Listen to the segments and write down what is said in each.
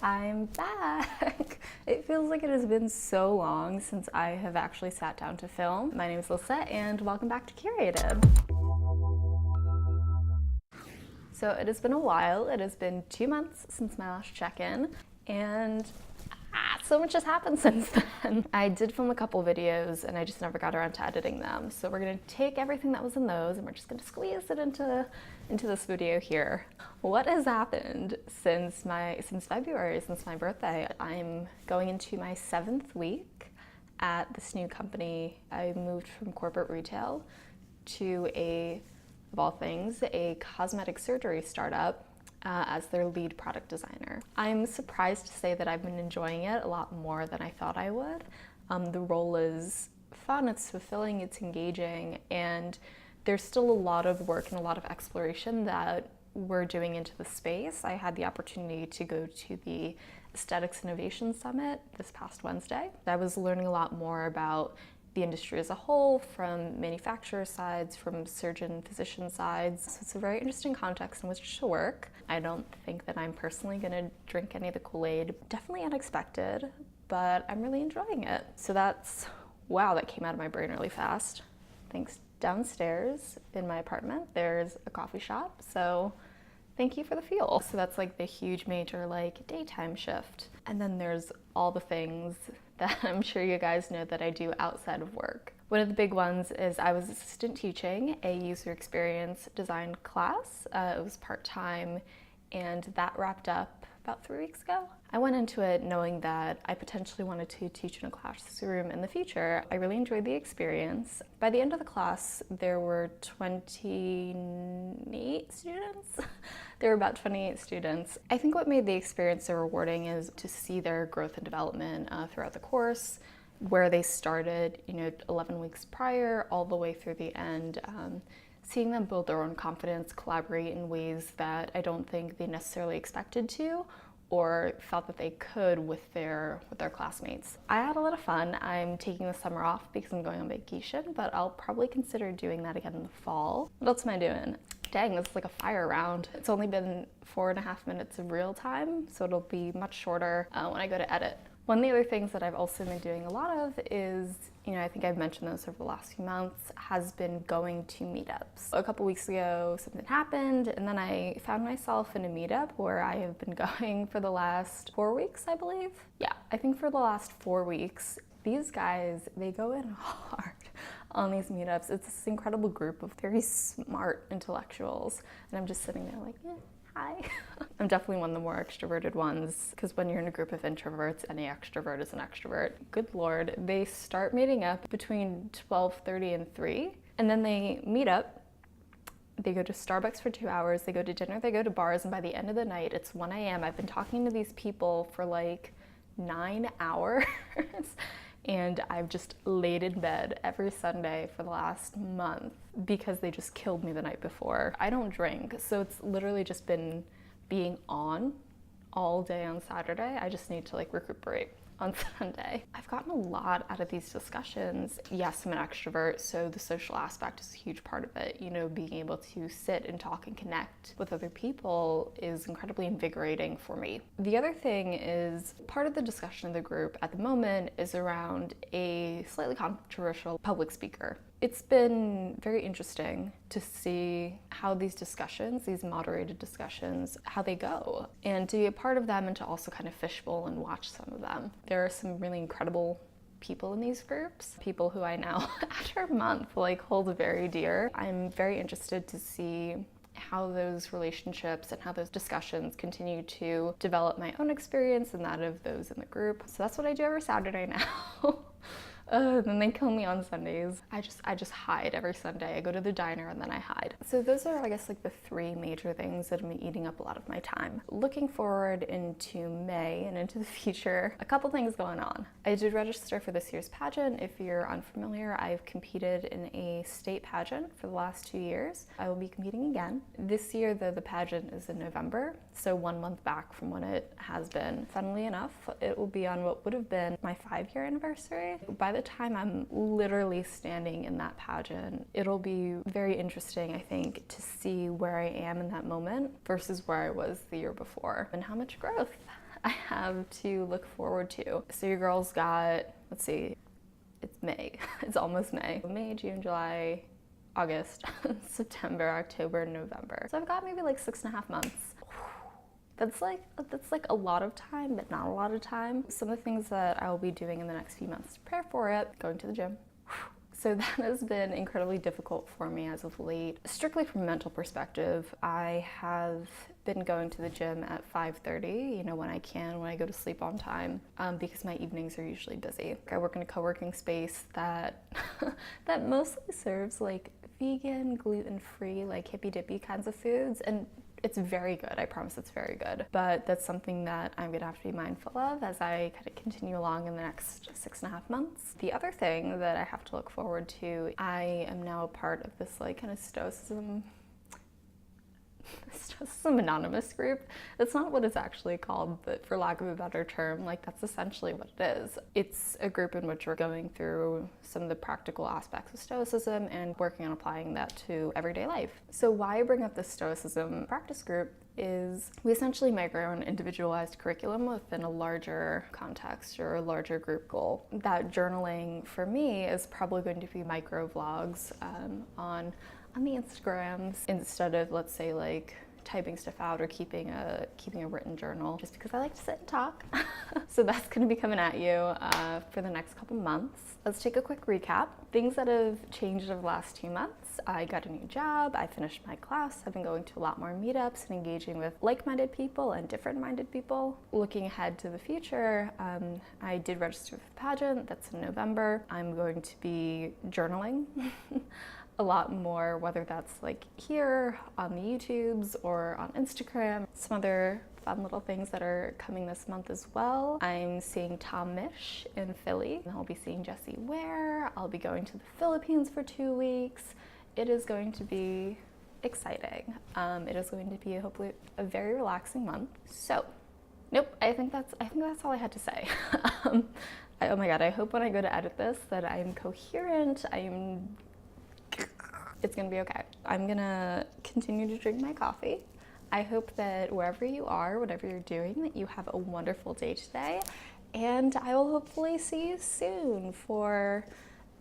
I'm back! It feels like it has been so long since I have actually sat down to film. My name is Lisette and welcome back to Curate-id. So it has been a while. It has been 2 months since my last check-in and so much has happened since then. I did film a couple videos and I just never got around to editing them. So we're gonna take everything that was in those and we're just gonna squeeze it into this video here. What has happened since February, since my birthday? I'm going into my 7th week at this new company. I moved from corporate retail to of all things, a cosmetic surgery startup as their lead product designer. I'm surprised to say that I've been enjoying it a lot more than I thought I would. The role is fun, it's fulfilling, it's engaging, and there's still a lot of work and a lot of exploration that we're doing into the space. I had the opportunity to go to the Aesthetics Innovation Summit this past Wednesday. I was learning a lot more about the industry as a whole, from manufacturer sides, from surgeon physician sides. So it's a very interesting context in which to work. I don't think that I'm personally gonna drink any of the Kool-Aid. Definitely unexpected, but I'm really enjoying it. So wow, that came out of my brain really fast. Thanks. Downstairs in my apartment, there's a coffee shop, so thank you for the fuel. So that's like the huge major daytime shift. And then there's all the things that I'm sure you guys know that I do outside of work. One of the big ones is I was assistant teaching a user experience design class. It was part-time and that wrapped up about 3 weeks ago. I went into it knowing that I potentially wanted to teach in a classroom in the future. I really enjoyed the experience. By the end of the class, there were 28 students. There were about 28 students. I think what made the experience so rewarding is to see their growth and development throughout the course, where they started, 11 weeks prior, all the way through the end. Seeing them build their own confidence, collaborate in ways that I don't think they necessarily expected to or felt that they could with their classmates. I had a lot of fun. I'm taking the summer off because I'm going on vacation, but I'll probably consider doing that again in the fall. What else am I doing? Dang, this is like a fire round. It's only been 4.5 minutes of real time, so it'll be much shorter when I go to edit. One of the other things that I've also been doing a lot of is, I think I've mentioned this over the last few months, has been going to meetups. A couple weeks ago, something happened, and then I found myself in a meetup where I have been going for the last 4 weeks, I believe. Yeah, I think for the last 4 weeks. These guys, they go in hard on these meetups. It's this incredible group of very smart intellectuals, and I'm just sitting there like, hi. I'm definitely one of the more extroverted ones, because when you're in a group of introverts, any extrovert is an extrovert. Good Lord, they start meeting up between 12:30 and 3, and then they meet up. They go to Starbucks for 2 hours, they go to dinner, they go to bars, and by the end of the night, it's 1 a.m. I've been talking to these people for 9 hours. And I've just laid in bed every Sunday for the last month because they just killed me the night before. I don't drink, so it's literally just been being on all day on Saturday. I just need to recuperate on Sunday. I've gotten a lot out of these discussions. Yes, I'm an extrovert, so the social aspect is a huge part of it. Being able to sit and talk and connect with other people is incredibly invigorating for me. The other thing is, part of the discussion of the group at the moment is around a slightly controversial public speaker. It's been very interesting to see how these discussions, these moderated discussions, how they go, and to be a part of them and to also kind of fishbowl and watch some of them. There are some really incredible people in these groups, people who I now, after a month, hold very dear. I'm very interested to see how those relationships and how those discussions continue to develop my own experience and that of those in the group. So that's what I do every Saturday now. Then they kill me on Sundays. I just hide every Sunday. I go to the diner and then I hide. So those are, I guess, the 3 major things that have been eating up a lot of my time. Looking forward into May and into the future, a couple things going on. I did register for this year's pageant. If you're unfamiliar, I've competed in a state pageant for the last 2 years. I will be competing again. This year, though, the pageant is in November, so 1 month back from when it has been. Funnily enough, it will be on what would have been my 5-year anniversary. By the time I'm literally standing in that pageant, it'll be very interesting, I think, to see where I am in that moment versus where I was the year before and how much growth I have to look forward to. So your girl's got, let's see, it's May. It's almost May. May, June, July, August, September, October, November. So I've got maybe like 6.5 months. That's like a lot of time, but not a lot of time. Some of the things that I will be doing in the next few months to prepare for it, going to the gym. So that has been incredibly difficult for me as of late. Strictly from a mental perspective, I have been going to the gym at 5:30, when I can, when I go to sleep on time, because my evenings are usually busy. I work in a co-working space that that mostly serves like vegan, gluten-free, like hippy-dippy kinds of foods, and it's very good. I promise it's very good. But that's something that I'm gonna have to be mindful of as I kind of continue along in the next 6.5 months. The other thing that I have to look forward to, I am now a part of this like kind of Stoicism anonymous group. That's not what it's actually called, but for lack of a better term, like that's essentially what it is. It's a group in which we're going through some of the practical aspects of Stoicism and working on applying that to everyday life. So why I bring up this Stoicism practice group is we essentially make our own individualized curriculum within a larger context or a larger group goal. That journaling for me is probably going to be micro vlogs on the Instagrams instead of, let's say, like typing stuff out or keeping a written journal, just because I like to sit and talk. So that's going to be coming at you for the next couple months. Let's take a quick recap. Things that have changed over the last 2 months. I got a new job, I finished my class, I've been going to a lot more meetups and engaging with like-minded people and different-minded people. Looking ahead to the future, I did register for the pageant, that's in November. I'm going to be journaling a lot more, whether that's like here on the YouTubes or on Instagram. Some other fun little things that are coming this month as well. I'm seeing Tom Mish in Philly. I'll be seeing Jessie Ware. I'll be going to the Philippines for 2 weeks. It is going to be exciting. It is going to be hopefully a very relaxing month. So, nope, I think that's all I had to say. Oh my God, I hope when I go to edit this that I'm coherent, it's gonna be okay. I'm gonna continue to drink my coffee. I hope that wherever you are, whatever you're doing, that you have a wonderful day today. And I will hopefully see you soon for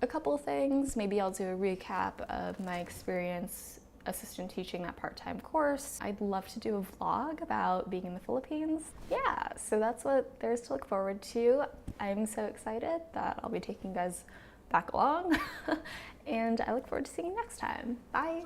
a couple of things. Maybe I'll do a recap of my experience assistant teaching that part-time course. I'd love to do a vlog about being in the Philippines. Yeah, so that's what there's to look forward to. I'm so excited that I'll be taking you guys back along. And I look forward to seeing you next time. Bye.